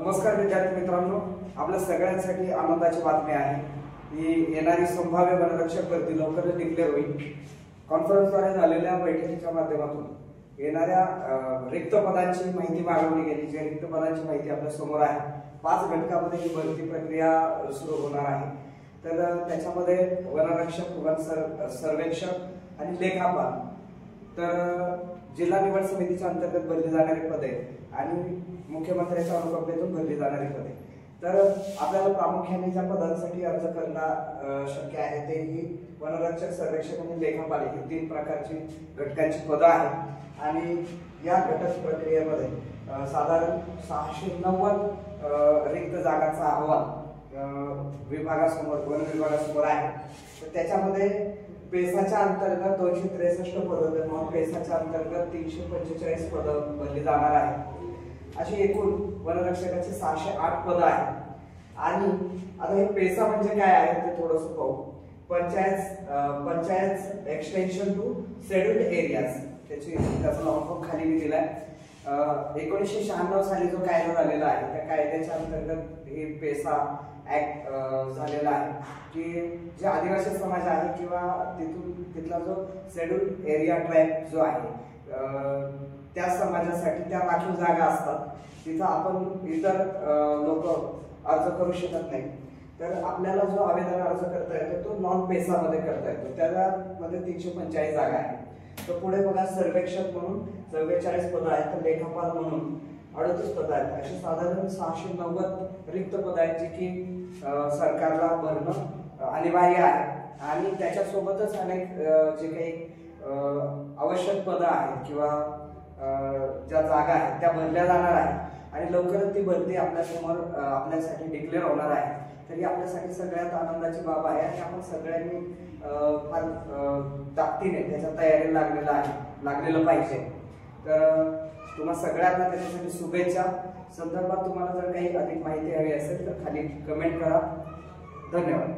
नमस्कार विद्यार्थी मित्रांनो, आपल्या सगळ्यांसाठी आनंदाची बातमी आहे की येणारी संभाव्य वनरक्षक भरती लवकरच डिक्लेअर होईल। कॉन्फरन्सद्वारे झालेल्या बैठकीच्या माध्यमातून येणाऱ्या रिक्त पदांची माहिती मागवली गेली। जे रिक्त पदांची माहिती आपल्या समोर आहे। 5 घटकामध्ये ही भरती प्रक्रिया सुरू होणार आहे। तर त्याच्यामध्ये वनरक्षक, वन सर्वेक्षक आणि लेखापाल, तर जिल्हा निवड समितीच्या अंतर्गत भरली जाणारी पदे आणि मुख्यमंत्र्यांच्या अनुकंपेतून भरली जाणारी पदे। तर आपल्याला प्रामुख्याने ज्या पदांसाठी अर्ज करणं शक्य आहे ते ही वनरक्षक, सर्वेक्षक आणि लेखापाल ही 3 प्रकारची घटकांची पदं आहेत। आणि या घटक प्रक्रियेमध्ये साधारण 690 रिक्त जागांचा अहवाल विभागासमोर, वन विभागासमोर आहे। तर त्याच्यामध्ये पेसाच्या अंतर्गत 263 पदं, तर नॉन पेसाच्या अंतर्गत 345 पदं भरली जाणार आहेत। अशी एकूण वनरक्षकाची 608 पदं आहेत। आणि आता हे पेसा म्हणजे काय आहे ते थोडंसं पाहू। Panchayat extension to scheduled areas, त्याचा लॉंग फॉर्म खाली मी दिलाय। 1996 साली जो कायदा झालेला आहे त्या कायद्याच्या अंतर्गत हे पेसा ऍक्ट झालेला आहे की जे आदिवासी समाज आहे किंवा तिथला जो शेड्यूल्ड एरिया ट्राइब जो आहे त्या समाजासाठी त्या राखीव जागा असतात, तिथं आपण इतर लोक अर्ज करू शकत नाही। तर आपल्याला जो आवेदन अर्ज करता येतो तो नॉन पेसामध्ये करता येतो, त्यामध्ये 345 जागा आहेत। तर पुढे बघा, सर्वेक्षक म्हणून 44 पदं आहेत, तर लेखापाल म्हणून 38 पदं आहेत। अशी साधारण 690 रिक्त पदं आहेत जी की सरकारला भरणं अनिवार्य आहे। आणि त्याच्यासोबतच अनेक जे काही आवश्यक पदं आहेत किंवा ज्या जागा आहेत त्या भरल्या जाणार आहेत आणि लवकरच ती भरती आपल्यासमोर आपल्यासाठी डिक्लेअर होणार आहे। तरी आपल्यासाठी सगळ्यात आनंदाची बाब आहे आणि आपण सगळ्यांनी फार ताकदीने त्याच्या तयारीला लागलेलं पाहिजे। तर तुम्हा सगळ्यांना त्याच्यासाठी शुभेच्छा। संदर्भात तुम्हाला जर काही अधिक माहिती हवी असेल तर खाली कमेंट करा। धन्यवाद।